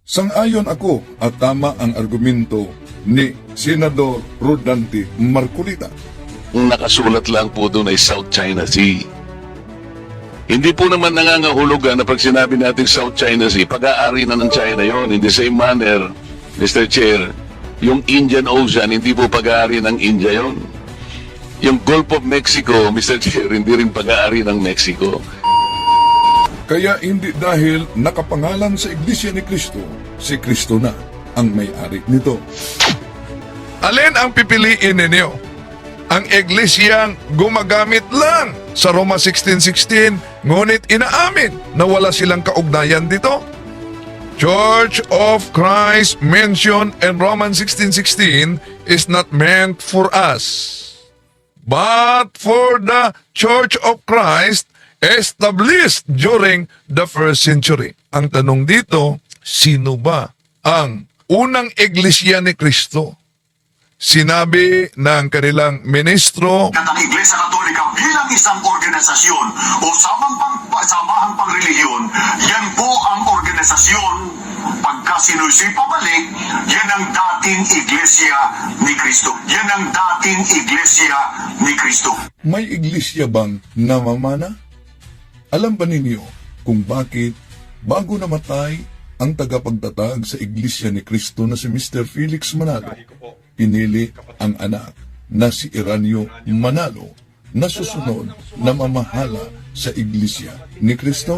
Sang-ayon ako at tama ang argumento ni Senador Rodante Marcolita. Ang nakasulat lang po doon ay South China Sea. Hindi po naman nangangahulugan na pag sinabi natin South China Sea, pag-aari na ng China yon. In the same manner, Mr. Chair, yung Indian Ocean, hindi po pag-aari ng India yon. Yung Gulf of Mexico, Mr. Chair, hindi rin pag-aari ng Mexico. Kaya hindi dahil nakapangalan sa Iglesia ni Cristo, si Cristo na ang may-ari nito. Alin ang pipiliin ninyo? Ang iglesyang gumagamit lang sa Roma 16:16, ngunit inaamin na wala silang kaugnayan dito? Church of Christ mentioned in Romans 16:16 is not meant for us, but for the Church of Christ established during the first century. Ang tanong dito, sino ba ang unang iglesia ni Kristo? Sinabi ng kanilang ministro, At ang Iglesia Katolika bilang isang organisasyon o samahang pangrelihiyon, yan po ang organisasyon pagka sinusi pabalik, yan ang dating Iglesia ni Kristo. Yan ang dating Iglesia ni Kristo. may iglesia bang namamana? Alam ba ninyo kung bakit bago namatay ang tagapagtatag sa iglesia ni Kristo na si Mr. Felix Manalo, pinili ang anak na si Eranio Manalo na susunod na mamahala sa iglesia ni Kristo?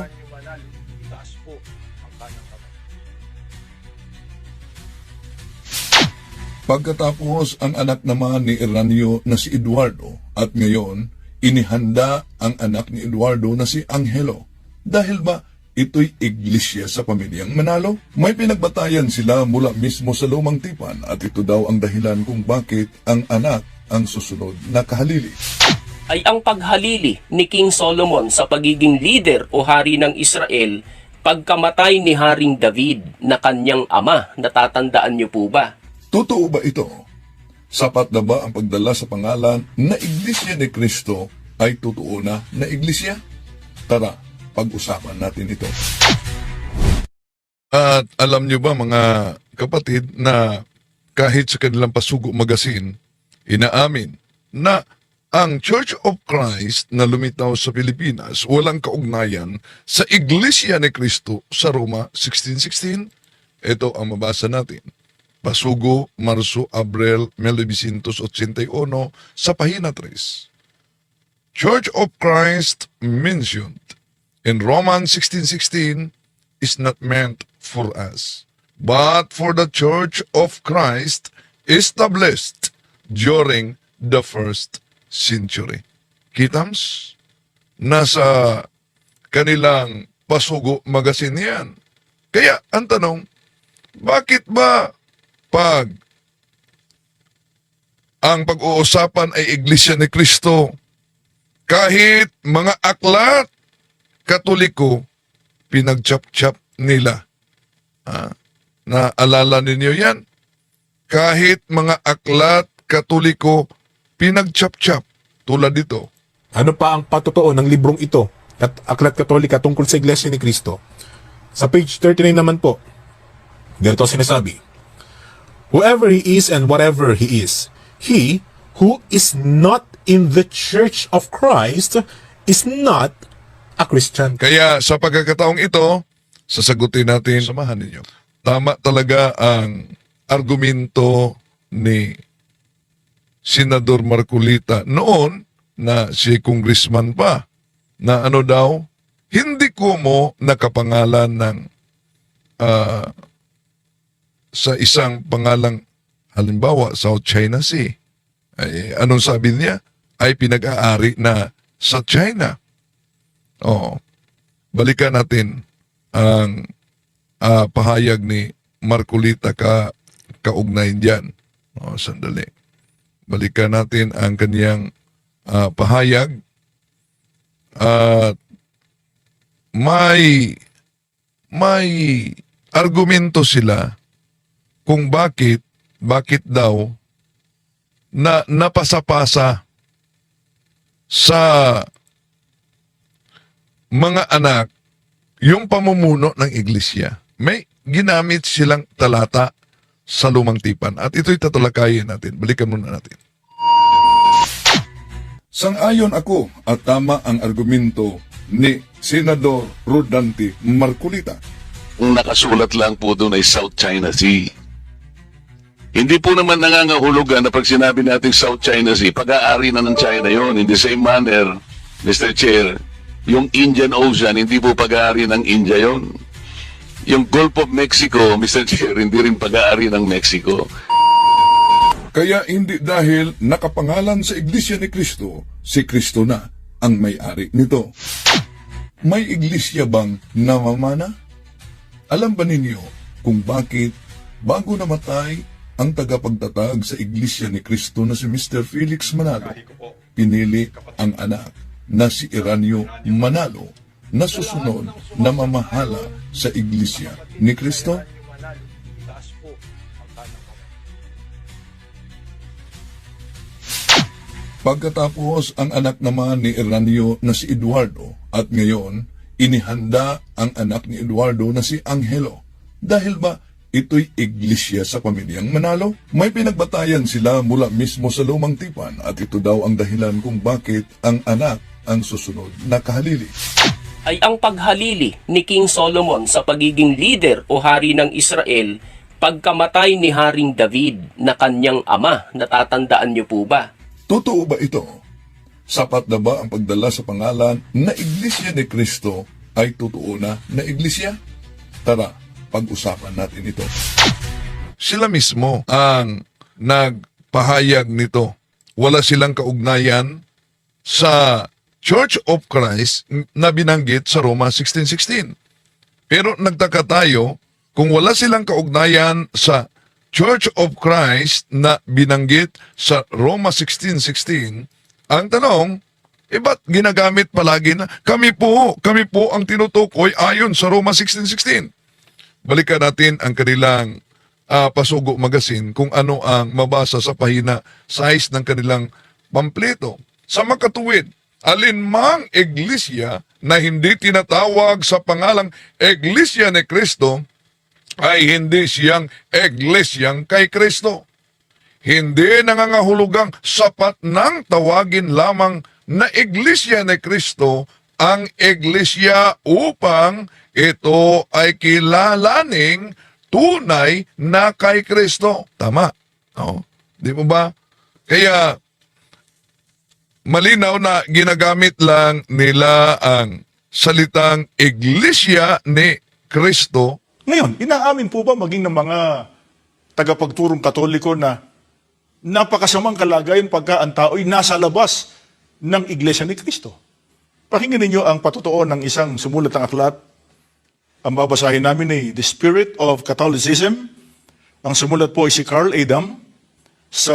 Pagkatapos ang anak naman ni Eranio na si Eduardo at ngayon inihanda ang anak ni Eduardo na si Angelo. Dahil ba ito'y iglesia sa pamilyang Manalo? May pinagbatayan sila mula mismo sa lumang tipan at ito daw ang dahilan kung bakit ang anak ang susunod na kahalili. Ay ang paghalili ni King Solomon sa pagiging leader o hari ng Israel pagkamatay ni Haring David na kanyang ama. Natatandaan niyo po ba? Totoo ba ito? Sapat na ba ang pagdala sa pangalan na Iglesia ni Cristo ay totoo na iglesia? Tara, pag-usapan natin ito. At alam nyo ba mga kapatid na kahit sa kanilang Pasugo Magazine, inaamin na ang Church of Christ na lumitaw sa Pilipinas walang kaugnayan sa Iglesia ni Cristo sa Roma 16:16. Ito ang mabasa natin. Pasugo, Marso, Abril, 1981 sa pahina 3. Church of Christ mentioned in Romans 16:16 is not meant for us, but for the Church of Christ established during the first century. Kitams? Nasa kanilang Pasugo Magazine yan. Kaya ang tanong, bakit ba pag ang pag-uusapan ay Iglesia ni Cristo, kahit mga aklat Katoliko, pinagchap-chap nila? Naalala ninyo yan? Kahit mga aklat Katoliko, pinagchap-chap tulad dito. Ano pa ang patotoo ng librong ito at Aklat Katolika tungkol sa Iglesia ni Cristo? Sa page 39 naman po, ganito sinasabi, whoever he is and whatever he is, he who is not in the Church of Christ is not a Christian. Kaya sa pagkakataong ito, sasagutin natin, samahan ninyo. Tama talaga ang argumento ni Senador Marcolita noon na si congressman pa, na ano daw, hindi ko mo nakapangalan ng sa isang pangalang, halimbawa, South China Sea. Ay, anong sabi niya? Ay pinag-aari na sa China. Balikan natin ang pahayag ni Marcolita kaugnay dyan. Sandali. Balikan natin ang kaniyang pahayag. At may argumento sila kung bakit daw na napasapasa sa mga anak yung pamumuno ng iglesia. May ginamit silang talata sa lumang tipan. At ito'y tatalakayin natin. Balikan muna natin. Sang-ayon ako at tama ang argumento ni Senador Rodante Marcolita. Ang nakasulat lang po doon ay South China Sea. Hindi po naman nangangahulugan na pag sinabi natin South China Sea, pag-aari na ng China yon. In the same manner, Mr. Chair, yung Indian Ocean, hindi po pag-aari ng India yon. Yung Gulf of Mexico, Mr. Chair, hindi rin pag-aari ng Mexico. Kaya hindi dahil nakapangalan sa Iglesia ni Cristo, si Cristo na ang may-ari nito. May iglesia bang namamana? Alam ba ninyo kung bakit bago namatay ang tagapagtatag sa Iglesia ni Cristo na si Mr. Felix Manalo, pinili ang anak na si Eranio Manalo na susunod na mamahala sa Iglesia ni Cristo? Pagkatapos ang anak naman ni Eranio na si Eduardo at ngayon inihanda ang anak ni Eduardo na si Angelo. Dahil ba ito'y iglesia sa pamilyang Manalo? May pinagbatayan sila mula mismo sa lumang tipan at ito daw ang dahilan kung bakit ang anak ang susunod na kahalili. Ay ang paghalili ni King Solomon sa pagiging leader o hari ng Israel pagkamatay ni Haring David na kanyang ama. Natatandaan niyo po ba? Totoo ba ito? Sapat na ba ang pagdala sa pangalan na Iglesia ni Cristo ay totoo na iglesia? Tara, pag-usapan natin ito. Sila mismo ang nagpahayag nito. Wala silang kaugnayan sa Church of Christ na binanggit sa Roma 16:16. Pero nagtaka tayo kung wala silang kaugnayan sa Church of Christ na binanggit sa Roma 16:16, ang tanong, ba't ginagamit palagi na kami po ang tinutukoy ayon sa Roma 16:16? Balikan natin ang kanilang Pasugo Magazine kung ano ang mabasa sa pahina 6 ng kanilang pampleto. Sa makatuwid, alinmang iglesia na hindi tinatawag sa pangalang Iglesia ni Cristo ay hindi siyang iglesyang kay Kristo. Hindi nangangahulugang sapat nang tawagin lamang na Iglesia ni Kristo ang iglesia upang ito ay kilalaning tunay na kay Kristo. Tama. No? Di mo ba? Kaya malinaw na ginagamit lang nila ang salitang Iglesia ni Kristo. Ngayon, inaamin po ba maging ng mga tagapagturong Katoliko na napakasamang kalagayan pagka ang tao'y nasa labas ng Iglesia ni Cristo? Pakinggan ninyo ang patotoo ng isang sumulat ng aklat. Ang babasahin namin ay The Spirit of Catholicism. Ang sumulat po ay si Carl Adam. Sa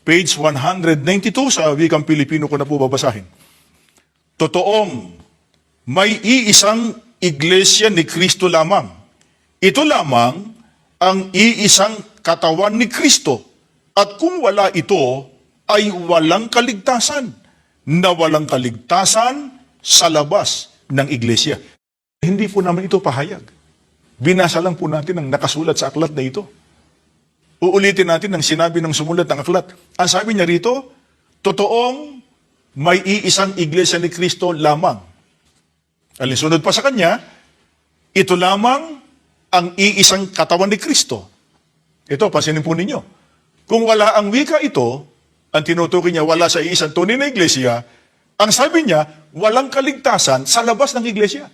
page 192 sa wikang Pilipino ko na po babasahin. Totoong may iisang Iglesia ni Cristo lamang. Ito lamang ang iisang katawan ni Kristo. At kung wala ito, ay walang kaligtasan. Na walang kaligtasan sa labas ng iglesia. Hindi po naman ito pahayag. Binasa lang po natin ang nakasulat sa aklat na ito. Uulitin natin ang sinabi ng sumulat ng aklat. Ang sabi niya rito, totoong may iisang iglesia ni Kristo lamang. Alinsunod pa sa kanya, ito lamang ang iisang katawan ni Kristo. Ito, pansinin po ninyo. Kung wala ang wika ito, ang tinutukoy niya wala sa iisang tunay na iglesia, ang sabi niya, walang kaligtasan sa labas ng iglesia.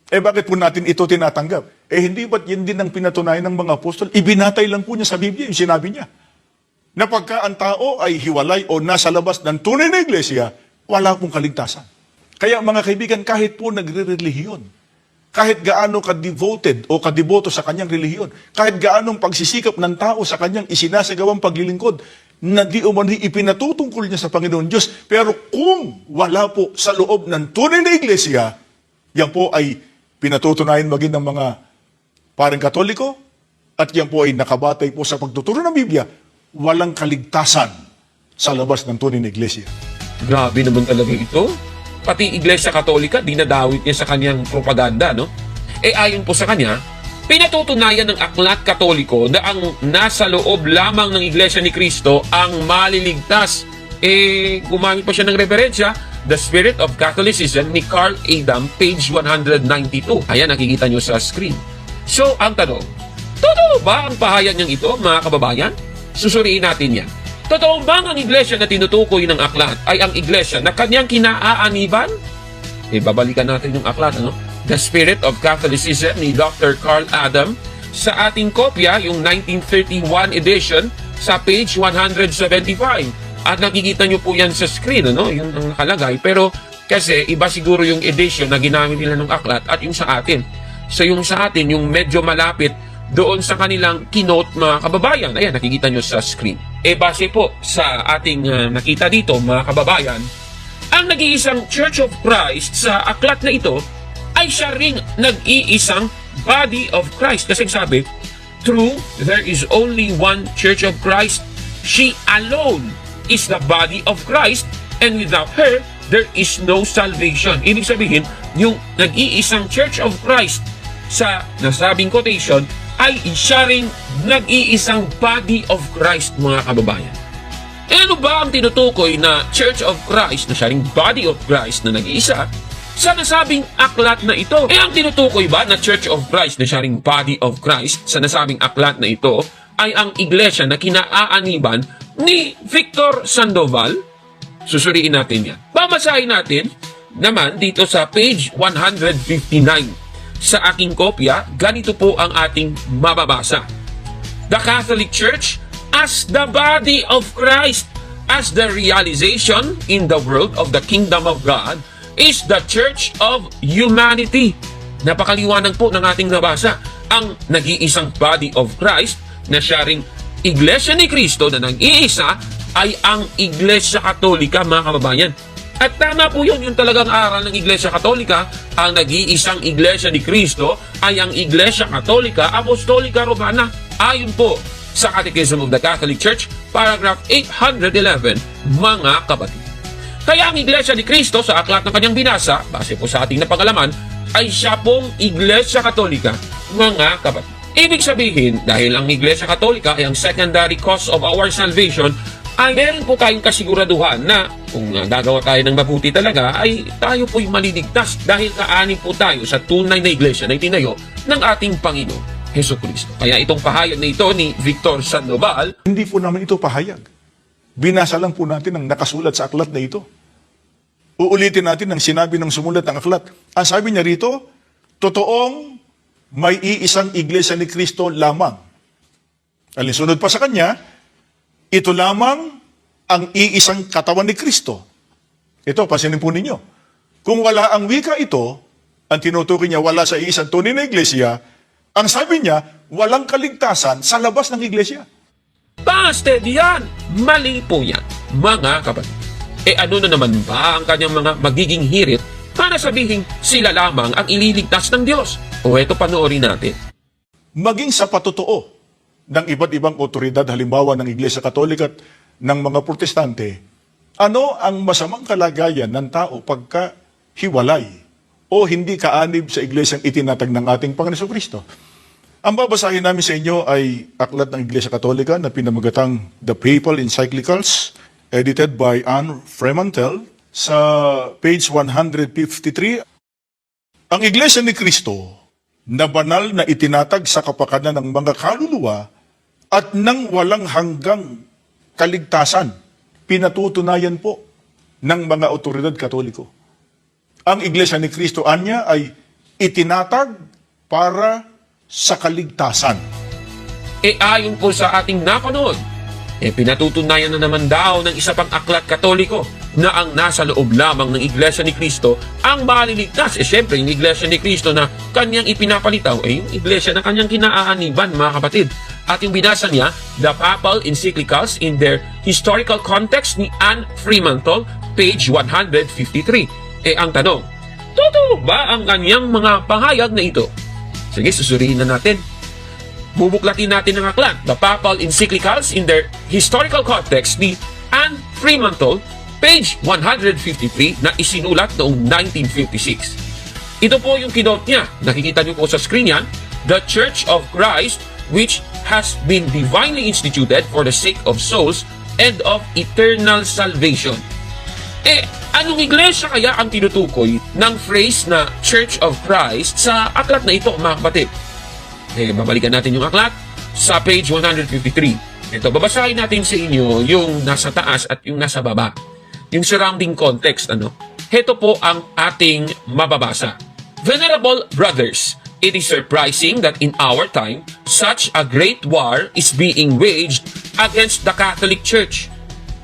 Bakit po natin ito tinatanggap? Hindi ba't yun din ang pinatunayan ng mga apostol? Ibinatay lang po niya sa Biblia yung sinabi niya. Na pagka ang tao ay hiwalay o nasa labas ng tunay na iglesia, wala pong kaligtasan. Kaya mga kaibigan, kahit po nagre-relihiyon, kahit gaano ka-devoted o kadiboto sa kanyang relihiyon, kahit gaanong pagsisikap ng tao sa kanyang isinasagawang paglilingkod, na di umano'y ipinatutungkol niya sa Panginoon Diyos, pero kung wala po sa loob ng tunay na iglesia, yan po ay pinatutunayan maging ng mga parang Katoliko, at yan po ay nakabatay po sa pagtuturo ng Biblia, walang kaligtasan sa labas ng tunay na iglesia. Grabe naman talaga ito. Pati Iglesia Katolika, dinadawit niya sa kanyang propaganda, no? Ayon po sa kanya, Pinatutunayan ng Aklat Katoliko na ang nasa loob lamang ng Iglesia ni Cristo ang maliligtas. Gumamit pa siya ng referensya, The Spirit of Catholicism ni Carl Adam, page 192. Ayan, nakikita nyo sa screen. So, ang tanong, totoo ba ang pahayag niyang ito, mga kababayan? Susuriin natin yan. Totoo bang ang iglesia na tinutukoy ng aklat ay ang iglesia na kanyang kinaaaniban? Babalikan natin yung aklat, ano? The Spirit of Catholicism ni Dr. Carl Adam. Sa ating kopya, yung 1931 edition, sa page 175. At nakikita nyo po yan sa screen, ano? Yung ang nakalagay. Pero kasi iba siguro yung edition na ginamit nila ng aklat at yung sa atin. So yung sa atin, yung medyo malapit doon sa kanilang kinote, mga kababayan. Ayan, nakikita nyo sa screen. Base po sa ating nakita dito, mga kababayan, ang nag-iisang Church of Christ sa aklat na ito ay siya ring nag-iisang body of Christ. Kasi sabi, true, there is only one Church of Christ. She alone is the body of Christ, and without her, there is no salvation. Ibig sabihin, yung nag-iisang Church of Christ sa nasabing quotation ay siya ring nag-iisang body of Christ, mga kababayan. Ano ba ang tinutukoy na Church of Christ, na siya ring body of Christ na nag-iisa, sa nasabing aklat na ito? Ang tinutukoy ba na Church of Christ, na siya ring body of Christ, sa nasabing aklat na ito, ay ang iglesia na kinaaaniban ni Victor Sandoval? Susuriin natin yan. Babasahin natin naman dito sa page 159. Sa aking kopya, ganito po ang ating mababasa. The Catholic Church as the body of Christ, as the realization in the world of the kingdom of God, is the Church of humanity. Napakaliwanag po ng ating nabasa. Ang nag-iisang body of Christ, na siya ring Iglesia ni Cristo na nag-iisa, ay ang Iglesia Katolika, mga kababayan. At tama po yun, yung talagang aral ng Iglesia Katolika. Ang nag-iisang Iglesia ni Cristo ay ang Iglesia Katolika Apostolika Romana. Ayon po sa Catechism of the Catholic Church, paragraph 811, mga kapatid. Kaya ang Iglesia ni Cristo sa aklat ng kanyang binasa, base po sa ating napangalaman, ay siya pong Iglesia Katolika, mga kapatid. Ibig sabihin, dahil ang Iglesia Katolika ay ang secondary cause of our salvation, ay meron po tayong kasiguraduhan na kung gagawa tayo ng mabuti talaga, ay tayo po'y maliligtas dahil kaanin po tayo sa tunay na iglesia na itinayo ng ating Panginoon Hesukristo. Kaya itong pahayag na ito ni Victor Sandoval, Hindi po naman ito pahayag. Binasa lang po natin ang nakasulat sa aklat na ito. Uulitin natin ang sinabi ng sumulat ng aklat. Ang sabi niya rito, totoong may iisang iglesia ni Kristo lamang. Alinsunod pa sa kanya, ito lamang ang iisang katawan ni Kristo. Ito, pasinin po ninyo. Kung wala ang wika ito, ang tinutukoy niya wala sa iisang tunay na iglesia, ang sabi niya, walang kaligtasan sa labas ng iglesia. busted yan! Mali po yan, mga kapatid. Ano na naman ba ang kanyang mga magiging hirit para sabihin sila lamang ang ililigtas ng Diyos? O eto, panoorin natin. Maging sa patotoo ng iba't ibang otoridad, halimbawa ng Iglesia Katolika at ng mga Protestante, ano ang masamang kalagayan ng tao pagka hiwalay o hindi kaanib sa iglesyang itinatag ng ating Panginoon Kristo? Ang babasahin namin sa inyo ay aklat ng Iglesia Katolika na pinamagatang The Papal Encyclicals, edited by Anne Fremantle, sa page 153. Ang Iglesia ni Kristo na banal na itinatag sa kapakanan ng mga kaluluwa at nang walang hanggang kaligtasan, pinatutunayan po ng mga otoridad Katoliko. Ang Iglesia ni Kristo, anya, ay itinatag para sa kaligtasan. Ayon po sa ating napanood, pinatutunayan na naman daw ng isa pang aklat Katoliko na ang nasa loob lamang ng Iglesia ni Cristo ang maliligtas. Siyempre, yung Iglesia ni Cristo na kanyang ipinapalitaw, yung Iglesia na kanyang kinaaaniban, mga kapatid. At yung binasa niya, The Papal Encyclicals in their Historical Context ni Anne Fremantle, page 153. Ang tanong, totoo ba ang kanyang mga pahayag na ito? Sige, susuriin na natin. Bubuklatin natin ang aklat, The Papal Encyclicals in their Historical Context ni Anne Fremantle, page 153, na isinulat noong 1956. Ito po yung kinote niya. Nakikita niyo po sa screen yan. the Church of Christ, which has been divinely instituted for the sake of souls and of eternal salvation. Anong iglesia kaya ang tinutukoy ng phrase na Church of Christ sa aklat na ito, mga kapatid? Babalikan natin yung aklat sa page 153. Ito, babasahin natin sa inyo yung nasa taas at yung nasa baba. Yung surrounding context, Ito po ang ating mababasa. Venerable brothers, it is surprising that in our time, such a great war is being waged against the Catholic Church.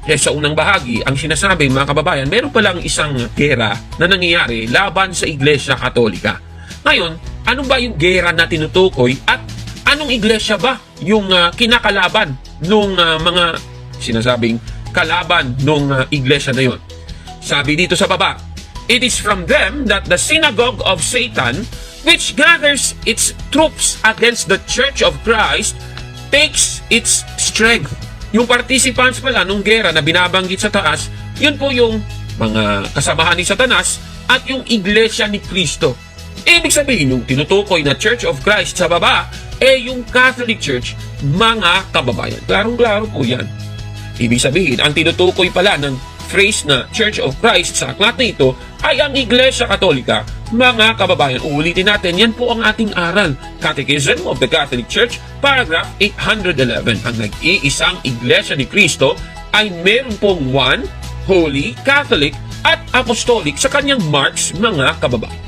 Kaya sa unang bahagi, ang sinasabi, mga kababayan, meron palang isang gera na nangyayari laban sa Iglesia Katolika. Ngayon, ano ba yung gera na tinutukoy at anong iglesia ba yung kinakalaban nung mga sinasabing kalaban nung iglesia na yon? Sabi dito sa baba, it is from them that the synagogue of Satan, which gathers its troops against the Church of Christ, takes its strength. Yung participants pala nung gera na binabanggit sa taas, yun po yung mga kasamahan ni Satanas at yung iglesia ni Kristo. Ibig sabihin, yung tinutukoy na Church of Christ sa baba, yung Catholic Church, mga kababayan. Klarong-klaro po yan. Ibig sabihin, ang tinutukoy pala ng phrase na Church of Christ sa aklat na ito ay ang Iglesia Katolika. Mga kababayan, uulitin natin, yan po ang ating aral. Catechism of the Catholic Church, paragraph 811. Ang nag-iisang Iglesia ni Cristo ay meron pong one, holy, Catholic, at apostolic sa kanyang marks, mga kababayan.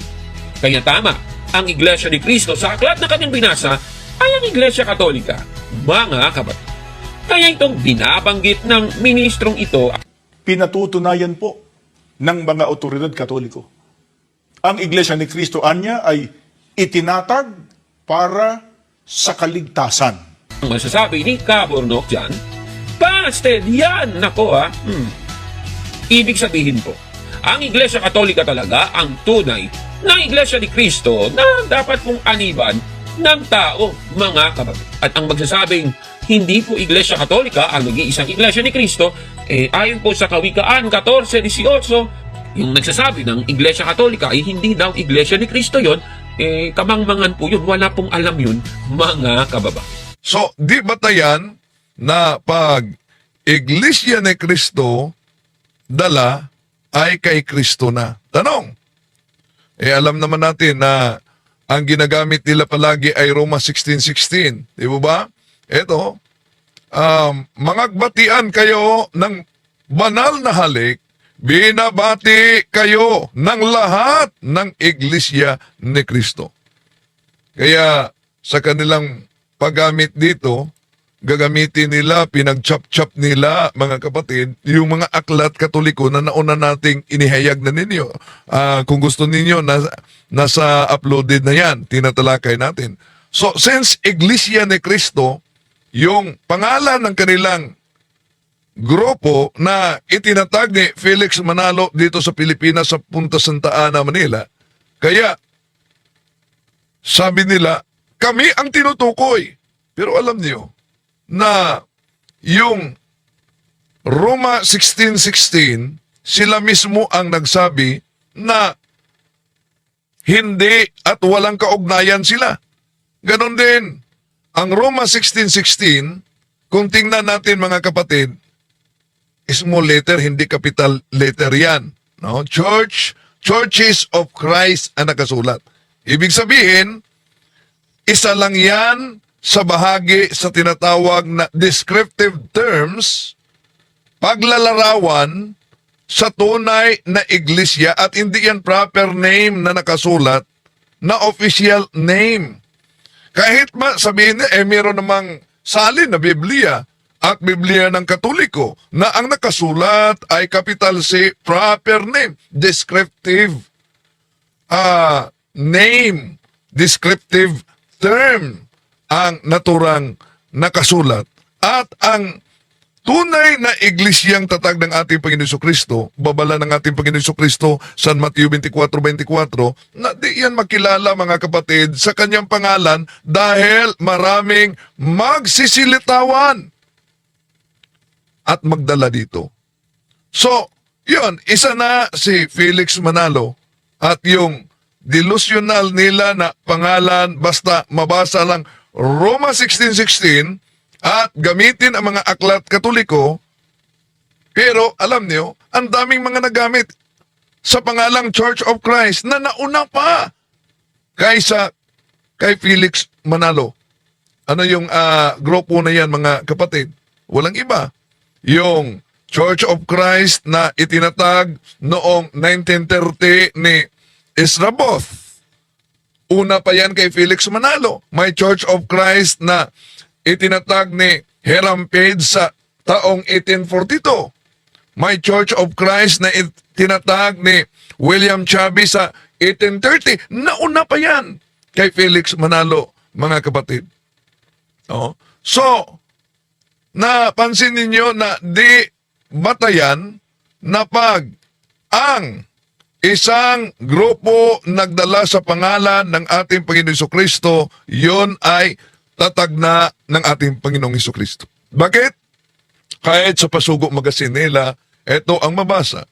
Kaya tama, ang Iglesia ni Cristo sa aklat na kanyang binasa ay ang Iglesia Katolika, mga kapatid. Kaya itong binabanggit ng ministrong ito, Pinatutunayan po ng mga otoridad Katoliko. Ang Iglesia ni Cristo anya ay itinatag para sa kaligtasan. ang masasabi ni Cabornok dyan, busted yan! Nako Ibig sabihin po, ang Iglesia Katolika talaga ang tunay na Iglesia ni Cristo na dapat pong aniban ng tao, mga kapatid. At ang magsasabing hindi po Iglesia Katolika ang nag-iisang Iglesia ni Cristo, ayon po sa Kawikaan 14:18, yung nagsasabi ng Iglesia Katolika ay hindi daw Iglesia ni Cristo yon, kamangmangan po yun, wala pong alam yun, mga kababayan. So, di ba tayan na pag Iglesia ni Cristo, dala ay kay Kristo na? Tanong. Alam naman natin na ang ginagamit nila palagi ay Roma 16:16. Di ba? Ito, mangagbatian kayo ng banal na halik, binabati kayo ng lahat ng Iglesia ni Cristo. Kaya sa kanilang paggamit dito, gagamitin nila, pinag-chop-chop nila, mga kapatid, yung mga aklat Katoliko na nauna nating inihayag na ninyo. Kung gusto ninyo, nasa uploaded na yan, tinatalakay natin. So, since Iglesia ni Cristo, yung pangalan ng kanilang grupo na itinatag ni Felix Manalo dito sa Pilipinas sa Punta Santa Ana, Manila, kaya sabi nila, kami ang tinutukoy. Pero alam niyo na yung Roma 16:16, sila mismo ang nagsabi na hindi at walang kaugnayan sila. Ganon din, ang Roma 16:16, kung tingnan natin mga kapatid, small letter, hindi capital letter yan. No? Churches of Christ ang nakasulat. Ibig sabihin, isa lang yan sa bahagi sa tinatawag na descriptive terms, paglalarawan sa tunay na iglesia at hindi yan proper name na nakasulat na official name. Kahit sabihin niya, meron namang salin na Biblia at Biblia ng Katoliko na ang nakasulat ay capital C, proper name, descriptive name, descriptive term ang naturang nakasulat. At ang tunay na iglesyang tatag ng ating Panginoon Jesucristo, babala ng ating Panginoon Jesucristo, San Mateo 24:24, na di yan makilala mga kapatid sa kanyang pangalan dahil maraming magsisilitawan at magdala dito. So, yun, isa na si Felix Manalo at yung delusional nila na pangalan basta mabasa lang Roma 16:16 at gamitin ang mga aklat Katoliko. Pero alam niyo, ang daming mga nagamit sa pangalang Church of Christ na nauna pa kaysa kay Felix Manalo. Ano yung grupo na yan, mga kapatid? Walang iba. Yung Church of Christ na itinatag noong 1930 ni Ezra Both. Una pa yan kay Felix Manalo. May Church of Christ na itinatag ni Hiram Page sa taong 1842. May Church of Christ na itinatag ni William Chavis sa 1830. Nauna pa yan kay Felix Manalo, mga kapatid. Oh. So, napansin ninyo na di batayan na pag ang isang grupo nagdala sa pangalan ng ating Panginoong Hesukristo, yon ay tatag na ng ating Panginoong Hesukristo. Bakit? Kahit sa Pasugo Magazine nila, ito ang mabasa.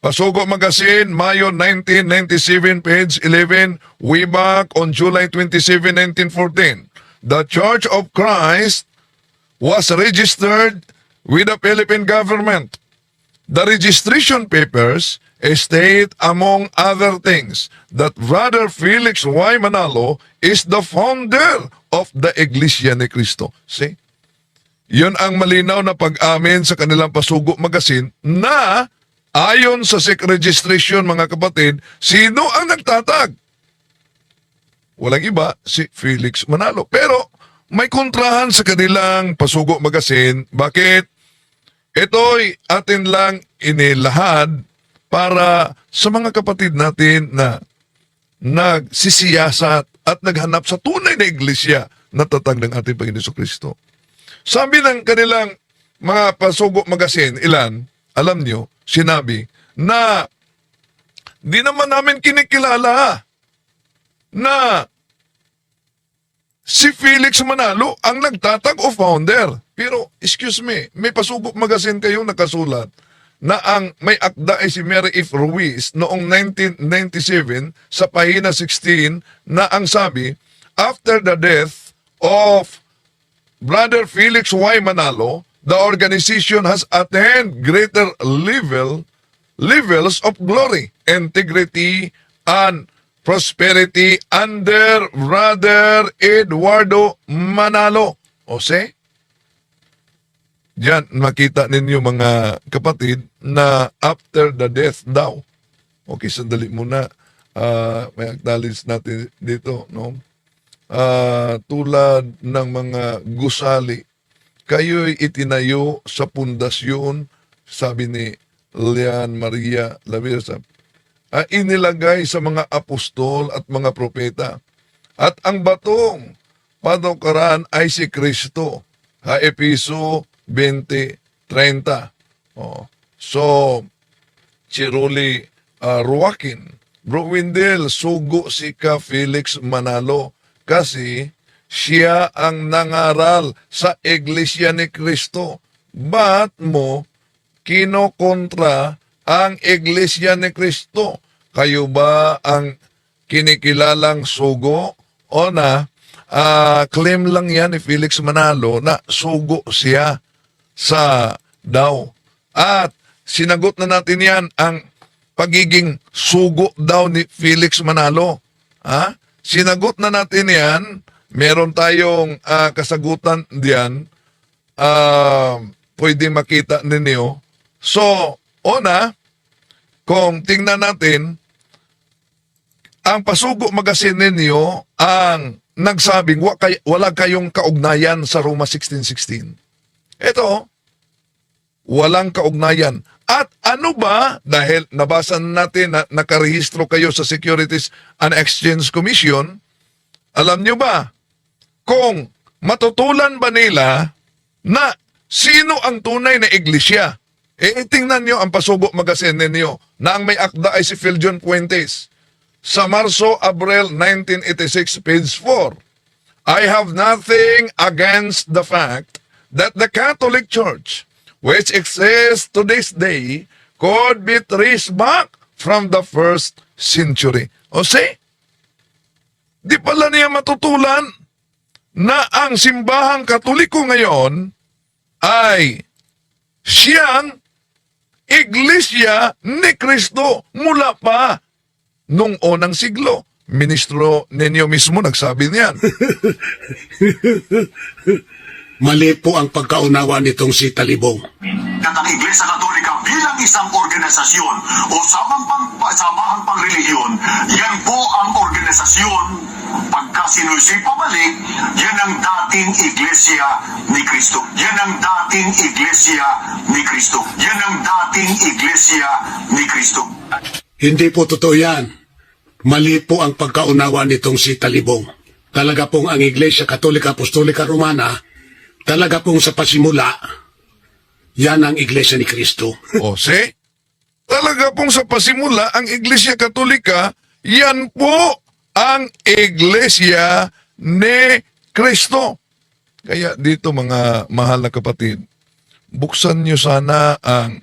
Pasugo Magazine, Mayo 1997, page 11, way back on July 27, 1914. The Church of Christ was registered with the Philippine government. The registration papers state, among other things, that Brother Felix Y. Manalo is the founder of the Iglesia ni Cristo. See? Yun ang malinaw na pag-amin sa kanilang Pasugo Magazine na ayon sa SEC registration, mga kapatid, sino ang nagtatag? Walang iba, si Felix Manalo. Pero may kontrahan sa kanilang Pasugo Magazine. Bakit? Ito'y atin lang inilahad para sa mga kapatid natin na nagsisiyasat at naghanap sa tunay na iglesia na tatag ng ating Panginoon Jesucristo. Sabi ng kanilang mga Pasugo Magazine, ilan, alam nyo, sinabi na di naman namin kinikilala na si Felix Manalo ang nagtatag o founder. Pero, excuse me, may Pasugo Magazine kayong nakasulat na ang may akda ay si Mary F. Ruiz noong 1997 sa pahina 16 na ang sabi, after the death of Brother Felix Y. Manalo, the organization has attained greater levels of glory, integrity, and prosperity under Brother Eduardo Manalo. O say, diyan makita ninyo, mga kapatid, na after the death daw. Okay, sandali muna. May acknowledge natin dito, no? Tulad ng mga gusali, kayo'y itinayo sa pundasyon, sabi ni Leon Maria Laversa, inilagay sa mga apostol at mga propeta. At ang batong patukaran ay si Kristo. Episo 20:30. So, Chiruli Ruakin, Bro Windel, sugo si ka Felix Manalo kasi siya ang nangaral sa Iglesia ni Cristo. Ba't mo kinokontra ang Iglesia ni Cristo? Kayo ba ang kinikilalang sugo? O na, claim lang yan ni Felix Manalo na sugo siya sa daw. At sinagot na natin yan ang pagiging sugo daw ni Felix Manalo. Sinagot na natin yan. Meron tayong kasagutan diyan. Pwede makita ninyo. So, una, kung tingnan natin, ang Pasugo Magazine ninyo ang nagsabing wala kayong kaugnayan sa Roma 16:16. Ito, walang kaugnayan. At ano ba, dahil nabasa natin na nakarehistro kayo sa Securities and Exchange Commission, alam nyo ba kung matutulan ba nila na sino ang tunay na iglesia? Tingnan nyo ang Pasugo Magazine ninyo na ang may akda ay si Phil John Fuentes. Sa Marso-Abril 1986, page 4, I have nothing against the fact that the Catholic Church, which exists to this day, could be traced back from the first century. O see, Di pala niya matutulan na ang simbahang Katoliko ngayon ay siyang Iglesia ni Kristo mula pa nung unang siglo. Ministro ninyo mismo nagsabi niyan. Mali po ang pagkaunawa nitong si Talibong. At ang Iglesia Katolika bilang isang organisasyon o samahang pangrelihiyon, yan po ang organisasyon pagka sinusi pabalik, yan ang dating Iglesia ni Kristo. Yan ang dating Iglesia ni Kristo. Yan ang dating Iglesia ni Kristo. Hindi po totoo yan. Mali po ang pagkaunawa nitong si Talibong. Talaga pong ang Iglesia Katolika Apostolika Romana, talaga pong sa pasimula, yan ang Iglesia ni Kristo. O see? Talaga pong sa pasimula, ang Iglesia Katolika, yan po ang Iglesia ni Kristo. Kaya dito mga mahal na kapatid, buksan nyo sana ang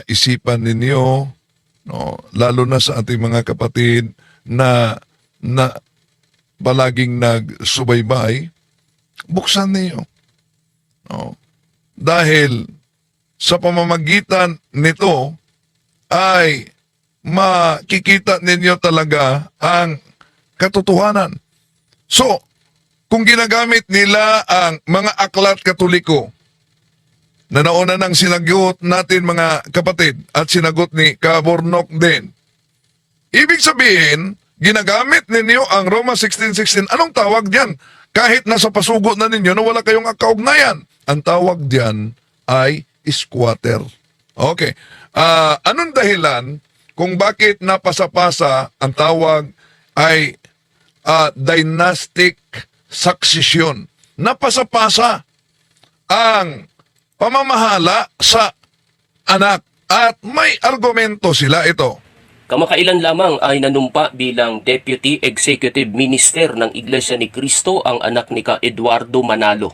isipan ninyo, no, lalo na sa ating mga kapatid na palaging nagsubaybay, buksan niyo. No? Dahil sa pamamagitan nito ay makikita ninyo talaga ang katotohanan. So, kung ginagamit nila ang mga aklat Katoliko na nauna nang sinagot natin mga kapatid at sinagot ni Kabornok din, ibig sabihin, ginagamit ninyo ang Roma 16:16. Anong tawag diyan? Kahit nasa pasugo na ninyo na wala kayong kaugnayan, ang tawag diyan ay squatter. Okay. Anong dahilan kung bakit napasa-pasa ang tawag ay dynastic succession? Napasa-pasa ang pamamahala sa anak at may argumento sila ito. Kamakailan lamang ay nanumpa bilang Deputy Executive Minister ng Iglesia ni Cristo ang anak ni Ka Eduardo Manalo.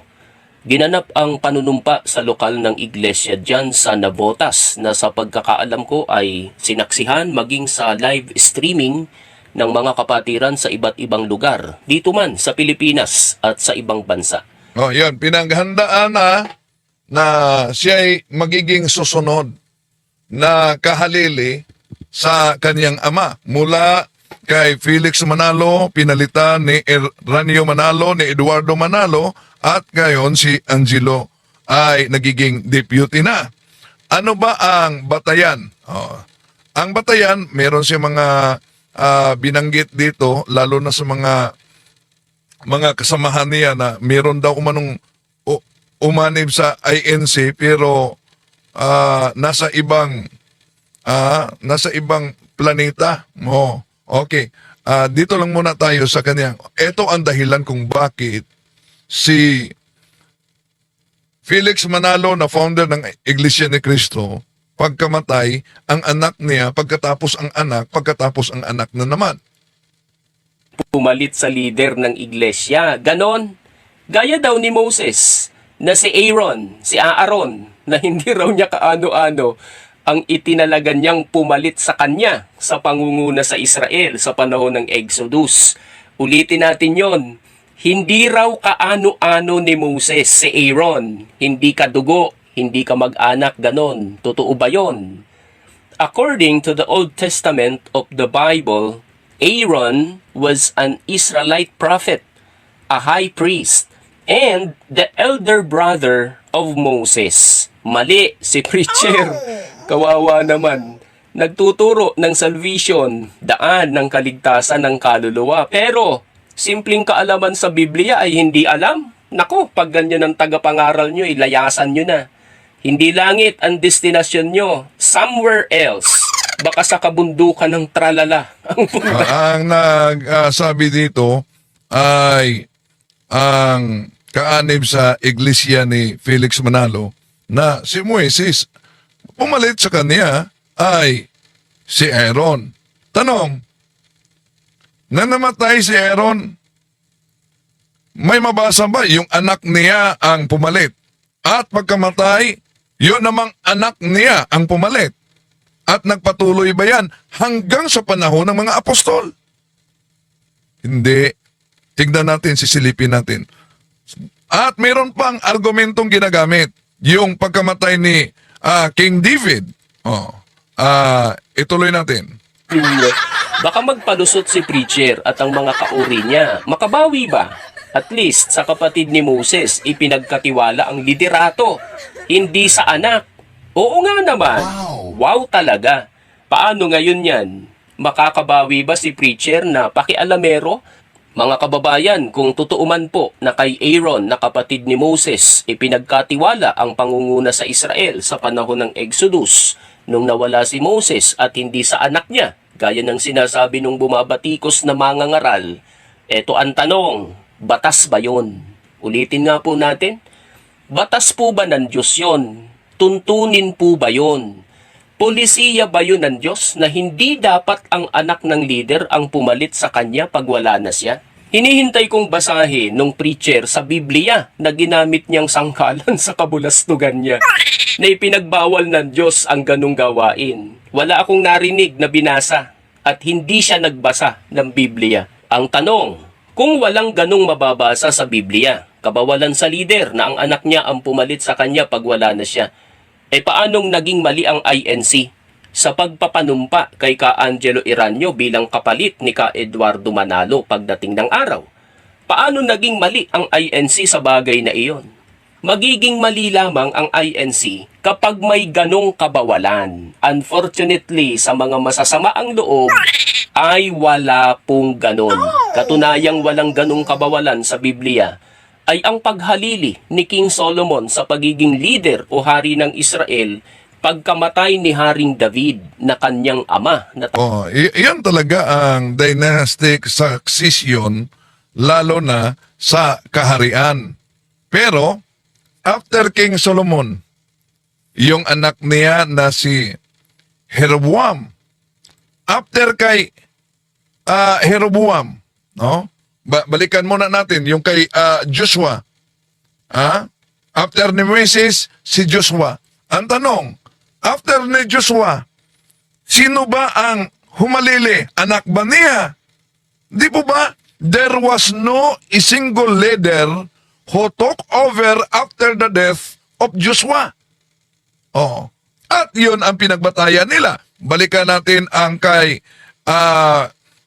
Ginanap ang panunumpa sa lokal ng iglesia dyan sa Navotas na sa pagkakaalam ko ay sinaksihan maging sa live streaming ng mga kapatiran sa iba't ibang lugar, dito man sa Pilipinas at sa ibang bansa. Oh, yan. Pinaghandaan na siya ay magiging susunod na kahalili sa kanyang ama. Mula kay Felix Manalo, pinalitan ni Ranio Manalo, ni Eduardo Manalo, at ngayon si Angelo ay nagiging deputy na. Ano ba ang batayan? Ang batayan, meron siya mga binanggit dito, lalo na sa mga kasamahan niya na meron daw umanong umanib sa INC pero nasa ibang planeta. Okay. Dito lang muna tayo sa kanya. Ito ang dahilan kung bakit si Felix Manalo na founder ng Iglesia ni Cristo, pagkamatay, ang anak niya, pagkatapos ang anak na naman. Pumalit sa leader ng iglesia. Ganon. Gaya daw ni Moses na si Aaron, na hindi raw niya kaano-ano ang itinalagan niyang pumalit sa kanya sa pangunguna sa Israel sa panahon ng Exodus. Ulitin natin yon. Hindi raw kaano-ano ni Moses si Aaron. Hindi ka dugo, hindi ka mag-anak, ganon. Totoo ba yon? According to the Old Testament of the Bible, Aaron was an Israelite prophet, a high priest, and the elder brother of Moses. Mali si preacher. Kawawa naman. Nagtuturo ng salvation, daan ng kaligtasan ng kaluluwa. Pero, simpleng kaalaman sa Biblia ay hindi alam. Nako, pag ganyan ang tagapangaral nyo, ilayasan nyo na. Hindi langit ang destinasyon nyo. Somewhere else. Baka sa kabundukan ng tralala. Ang nagsabi dito ay ang kaanib sa iglesia ni Felix Manalo na si Moises, pumalit sa kanya ay si Aaron. Tanong, na namatay si Aaron, may mabasa ba yung anak niya ang pumalit? At pagkamatay, yun namang anak niya ang pumalit. At nagpatuloy ba yan hanggang sa panahon ng mga apostol? Hindi. Tignan natin, sisilipin natin. At mayroon pang argumentong ginagamit. Yung pagkamatay ni King David. Ituloy natin. Baka magpalusot si preacher at ang mga kauri niya. Makabawi ba? At least sa kapatid ni Moses, ipinagkatiwala ang liderato, hindi sa anak. Oo nga naman. Wow talaga. Paano ngayon yan? Makakabawi ba si preacher na pakialamero? Mga kababayan, kung totoo man po na kay Aaron na kapatid ni Moses, ipinagkatiwala ang pangunguna sa Israel sa panahon ng Exodus, nung nawala si Moses at hindi sa anak niya, gaya ng sinasabi nung bumabatikos na mangangaral, eto ang tanong, batas ba yun? Ulitin nga po natin, batas po ba ng Diyos yun? Tuntunin po ba yun? Polisiya ba yun ng Diyos na hindi dapat ang anak ng leader ang pumalit sa kanya pag wala na siya? Hinihintay kong basahin nung preacher sa Biblia na ginamit niyang sangkalan sa kabulastugan niya na ipinagbawal ng Diyos ang ganong gawain. Wala akong narinig na binasa at hindi siya nagbasa ng Biblia. Ang tanong, kung walang ganong mababasa sa Biblia, kabawalan sa leader na ang anak niya ang pumalit sa kanya pag wala na siya, paanong naging mali ang INC sa pagpapanumpa kay Ka Angelo Iranio bilang kapalit ni Ka Eduardo Manalo pagdating ng araw? Paano naging mali ang INC sa bagay na iyon? Magiging mali lamang ang INC kapag may ganong kabawalan. Unfortunately, sa mga masasama ang loob, ay wala pong ganon. Katunayang walang ganong kabawalan sa Biblia ay ang paghalili ni King Solomon sa pagiging leader o hari ng Israel pagkamatay ni Haring David na kanyang ama. Iyan talaga ang dynastic succession, lalo na sa kaharian. Pero, after King Solomon, yung anak niya na si Jeroboam, after kay Jeroboam, no? Balikan muna natin yung kay Joshua. After ni Moses, si Joshua. Ang tanong, after ni Joshua, sino ba ang humalili? Anak ba niya? Di po ba? There was no single leader who took over after the death of Joshua. At yun ang pinagbatayan nila. Balikan natin ang kay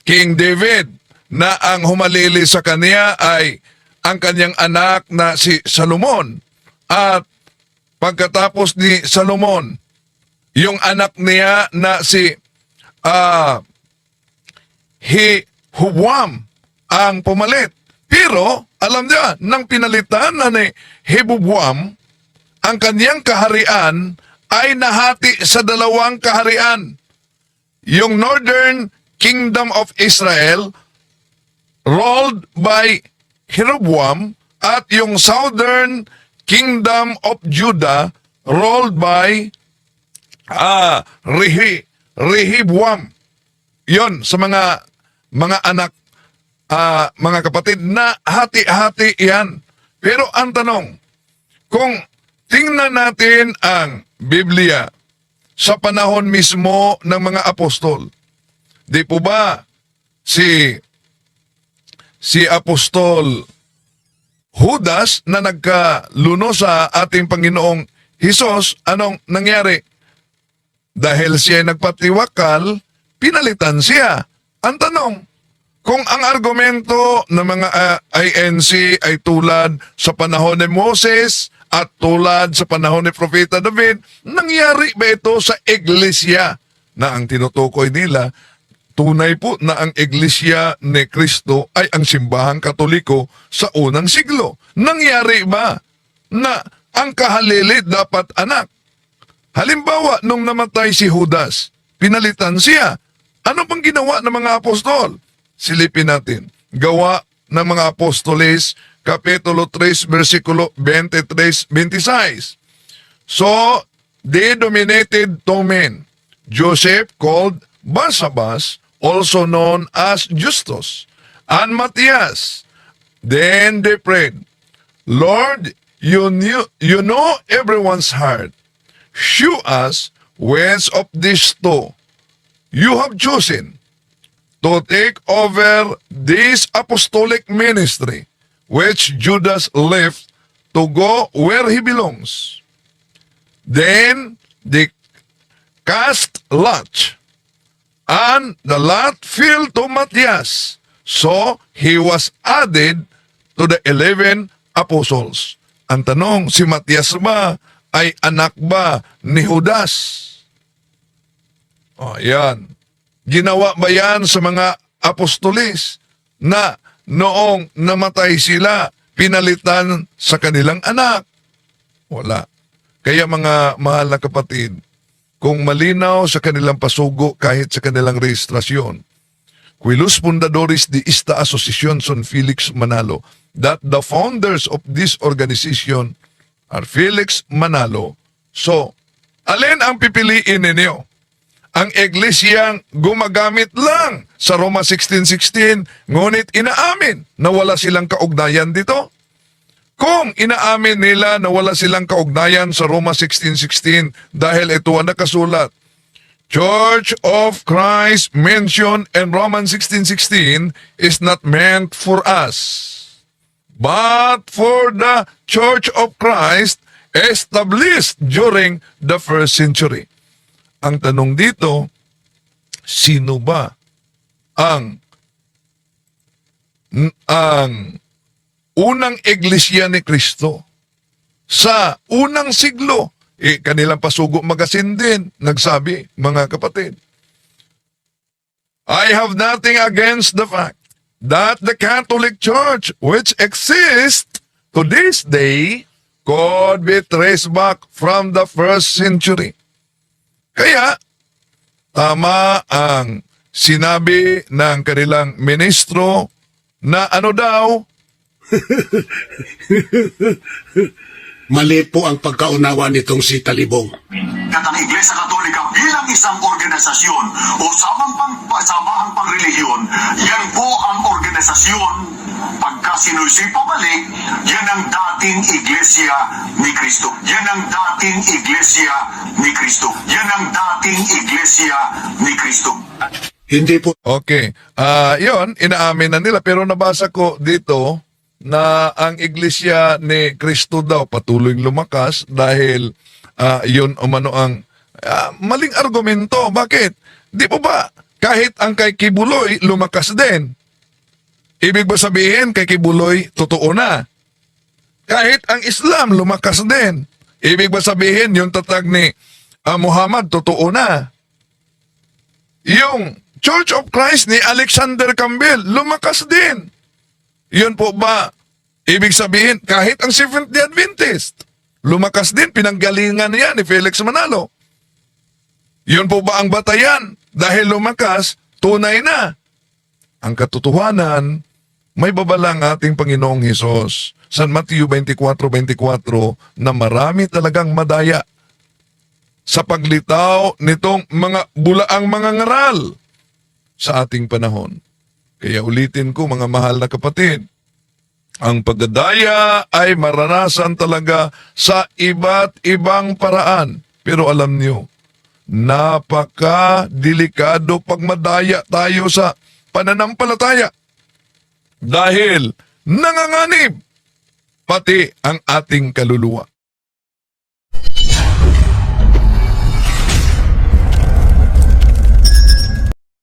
King David, na ang humalili sa kanya ay ang kanyang anak na si Salomon. At pagkatapos ni Salomon, yung anak niya na si Rehoboam ang pumalit. Pero, alam niya, nang pinalitan na ni Rehoboam, ang kanyang kaharian ay nahati sa dalawang kaharian. Yung Northern Kingdom of Israel ruled by Jeroboam at yung Southern Kingdom of Judah ruled by Rehoboam. Yon sa mga anak, mga kapatid na hati-hati yan. Pero ang tanong, kung tingnan natin ang Biblia sa panahon mismo ng mga apostol, di po ba si Apostol Judas na nagkaluno sa ating Panginoong Hesus, anong nangyari? Dahil siya nagpatiwakal, pinalitan siya. Ang tanong, kung ang argumento ng mga INC ay tulad sa panahon ni Moses at tulad sa panahon ni Propeta David, nangyari ba ito sa iglesia? Na ang tinutukoy nila, tunay po na ang Iglesia ni Cristo ay ang simbahang Katoliko sa unang siglo. Nangyari ba na ang kahalili dapat anak? Halimbawa, nung namatay si Judas, pinalitan siya. Ano pang ginawa ng mga apostol? Silipin natin. Gawa ng mga Apostoles, Kapitulo 3, versikulo 23-26. So, they dominated two men. Joseph called Barsabas, also known as Justus, and Matthias. Then they prayed, Lord, you know everyone's heart. Shew us which of these two you have chosen to take over this apostolic ministry which Judas left to go where he belongs. Then they cast lot, and the lot fell to Matthias. So he was added to the 11 apostles. Ang tanong, si Matthias ba ay anak ba ni Judas? O, yan. Ginawa ba yan sa mga apostolis na noong namatay sila, pinalitan sa kanilang anak? Wala. Kaya mga mahal na kapatid, kung malinaw sa kanilang pasugo kahit sa kanilang rehistrasyon, Quilos Fundadores de esta Asociación son Felix Manalo, that the founders of this organization are Felix Manalo. So, alin ang pipiliin ninyo? Ang iglesyang gumagamit lang sa Roma 16:16, ngunit inaamin na wala silang kaugnayan dito? Kung inaamin nila na wala silang kaugnayan sa Roma 16:16 dahil ito ang nakasulat, Church of Christ mentioned in Romans 16:16 is not meant for us, but for the Church of Christ established during the first century. Ang tanong dito, sino ba ang unang iglesia ni Kristo sa unang siglo? Kanilang pasugo magasin din, nagsabi, mga kapatid. I have nothing against the fact that the Catholic Church, which exists to this day, could be traced back from the first century. Kaya, tama ang sinabi ng kanilang ministro na ano daw, Mali po ang pagkaunawa nitong si Talibong. At ang Iglesia Katolika bilang isang organisasyon o samahang pangrelihiyon, yan po ang organisasyon pagka sinusi pabalik, yan ang dating Iglesia ni Kristo. Yan ang dating Iglesia ni Kristo. Yan ang dating Iglesia ni Kristo. Hindi po okay, yon inaamin na nila, pero nabasa ko dito na ang iglesia ni Kristo daw patuloy lumakas dahil yun umano ang maling argumento. Bakit? Di po ba kahit ang kay Kibuloy lumakas din? Ibig ba sabihin kay Kibuloy totoo na? Kahit ang Islam lumakas din. Ibig ba sabihin yung tatag ni Muhammad totoo na? Yung Church of Christ ni Alexander Campbell lumakas din. Yun po ba, ibig sabihin, kahit ang Seventh-day Adventist, lumakas din, pinanggalingan niya ni Felix Manalo. Yun po ba ang batayan? Dahil lumakas, tunay na. Ang katotohanan, may babalang ating Panginoong Hesus. San Mateo 24:24 na marami talagang madaya sa paglitaw nitong mga bulaang mga ngaral sa ating panahon. Kaya ulitin ko mga mahal na kapatid, ang pagdadaya ay maranasan talaga sa iba't ibang paraan. Pero alam niyo, napaka-delikado pag madaya tayo sa pananampalataya. Dahil nanganganib pati ang ating kaluluwa.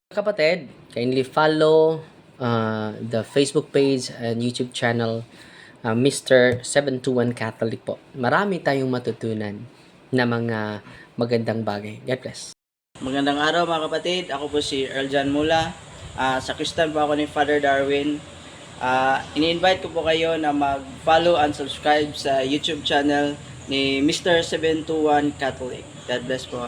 Kapatid, kindly follow the Facebook page and YouTube channel Mr. 721 Catholic po. Marami tayong matutunan na mga magandang bagay. God bless. Magandang araw mga kapatid. Ako po si Earl John Mula. Sakristan po ako ni Father Darwin. Ini-invite ko po kayo na mag-follow and subscribe sa YouTube channel ni Mr. 721 Catholic. God bless po.